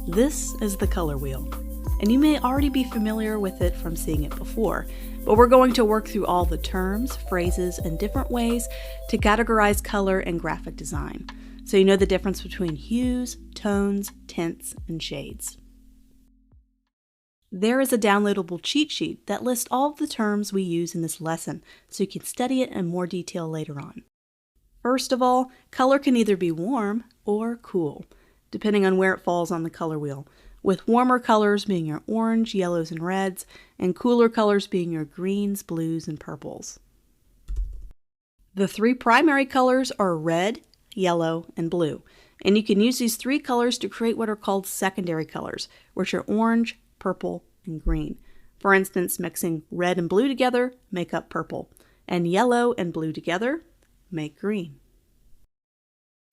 This is the color wheel, and you may already be familiar with it from seeing it before, but we're going to work through all the terms, phrases, and different ways to categorize color and graphic design, so you know the difference between hues, tones, tints, and shades. There is a downloadable cheat sheet that lists all of the terms we use in this lesson, so you can study it in more detail later on. First of all, color can either be warm or cool, depending on where it falls on the color wheel, with warmer colors being your orange, yellows, and reds, and cooler colors being your greens, blues, and purples. The three primary colors are red, yellow, and blue, and you can use these three colors to create what are called secondary colors, which are orange, purple, and green. For instance, mixing red and blue together make up purple, and yellow and blue together make green.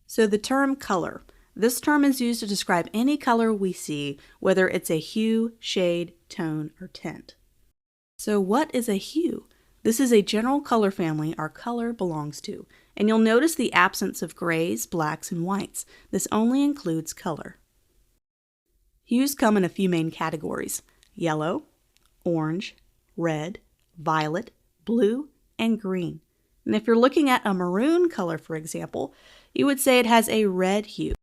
So the term color. This term is used to describe any color we see, whether it's a hue, shade, tone, or tint. So what is a hue? This is a general color family our color belongs to, and you'll notice the absence of grays, blacks, and whites. This only includes color. Hues come in a few main categories: yellow, orange, red, violet, blue, and green. And if you're looking at a maroon color, for example, you would say it has a red hue.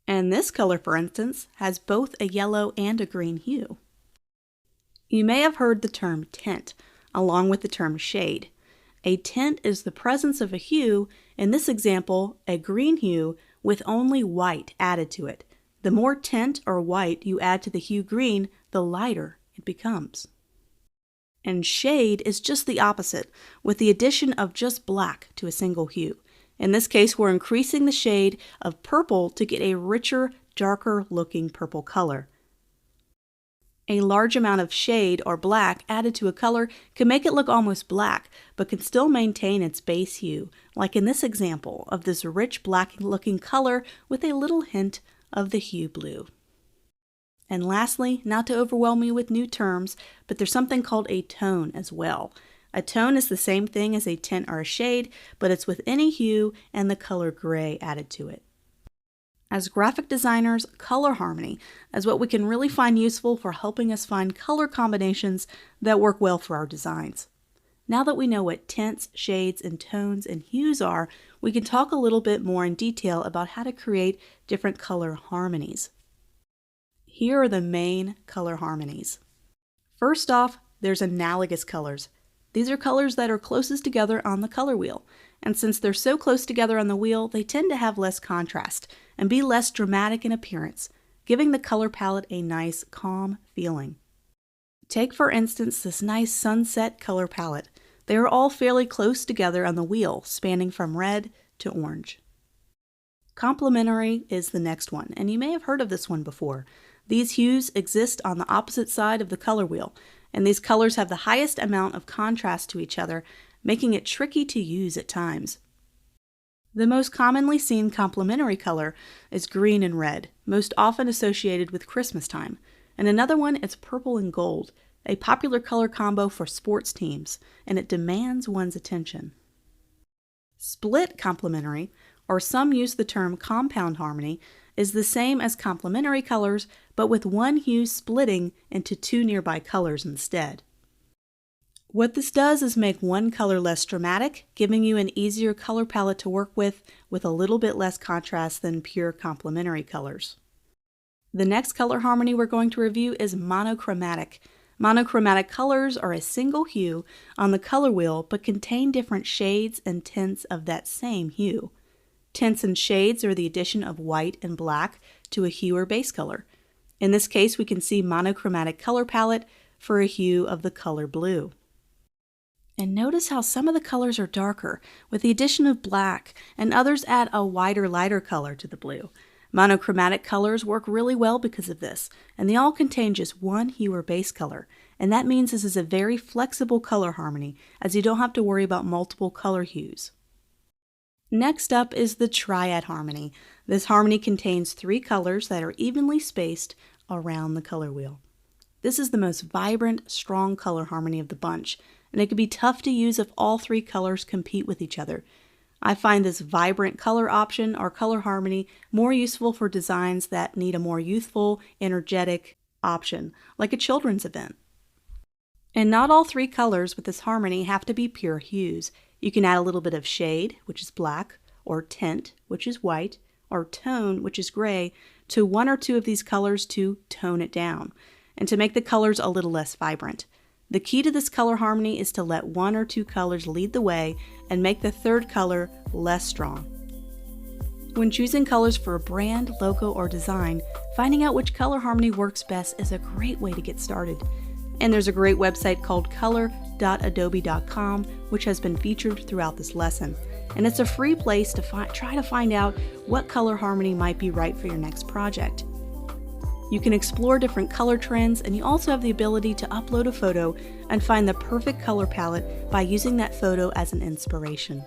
And this color, for instance, has both a yellow and a green hue. You may have heard the term tint, along with the term shade. A tint is the presence of a hue, in this example, a green hue with only white added to it. The more tint or white you add to the hue green, the lighter it becomes. And shade is just the opposite, with the addition of just black to a single hue. In this case, we're increasing the shade of purple to get a richer, darker looking purple color. A large amount of shade or black added to a color can make it look almost black, but can still maintain its base hue, like in this example of this rich black looking color with a little hint of the hue blue. And lastly, not to overwhelm you with new terms, but there's something called a tone as well. A tone is the same thing as a tint or a shade, but it's with any hue and the color gray added to it. As graphic designers, color harmony is what we can really find useful for helping us find color combinations that work well for our designs. Now that we know what tints, shades, and tones and hues are, we can talk a little bit more in detail about how to create different color harmonies. Here are the main color harmonies. First off, there's analogous colors. These are colors that are closest together on the color wheel, and since they're so close together on the wheel, they tend to have less contrast and be less dramatic in appearance, giving the color palette a nice, calm feeling. Take, for instance, this nice sunset color palette. They are all fairly close together on the wheel, spanning from red to orange. Complementary is the next one, and you may have heard of this one before. These hues exist on the opposite side of the color wheel, and these colors have the highest amount of contrast to each other, making it tricky to use at times. The most commonly seen complementary color is green and red, most often associated with Christmas time, and another one is purple and gold, a popular color combo for sports teams, and it demands one's attention. Split complementary, or some use the term compound harmony, is the same as complementary colors, but with one hue splitting into two nearby colors instead. What this does is make one color less dramatic, giving you an easier color palette to work with a little bit less contrast than pure complementary colors. The next color harmony we're going to review is monochromatic. Monochromatic colors are a single hue on the color wheel but contain different shades and tints of that same hue. Tints and shades are the addition of white and black to a hue or base color. In this case, we can see monochromatic color palette for a hue of the color blue. And notice how some of the colors are darker with the addition of black, and others add a wider, lighter color to the blue. Monochromatic colors work really well because of this, and they all contain just one hue or base color, and that means this is a very flexible color harmony, as you don't have to worry about multiple color hues. Next up is the triad harmony. This harmony contains three colors that are evenly spaced around the color wheel. This is the most vibrant, strong color harmony of the bunch, and it can be tough to use if all three colors compete with each other. I find this vibrant color option or color harmony more useful for designs that need a more youthful, energetic option, like a children's event. And not all three colors with this harmony have to be pure hues. You can add a little bit of shade, which is black, or tint, which is white, or tone, which is gray, to one or two of these colors to tone it down, and to make the colors a little less vibrant. The key to this color harmony is to let one or two colors lead the way and make the third color less strong. When choosing colors for a brand, logo, or design, finding out which color harmony works best is a great way to get started. And there's a great website called color.adobe.com, which has been featured throughout this lesson. And it's a free place to try to find out what color harmony might be right for your next project. You can explore different color trends, and you also have the ability to upload a photo and find the perfect color palette by using that photo as an inspiration.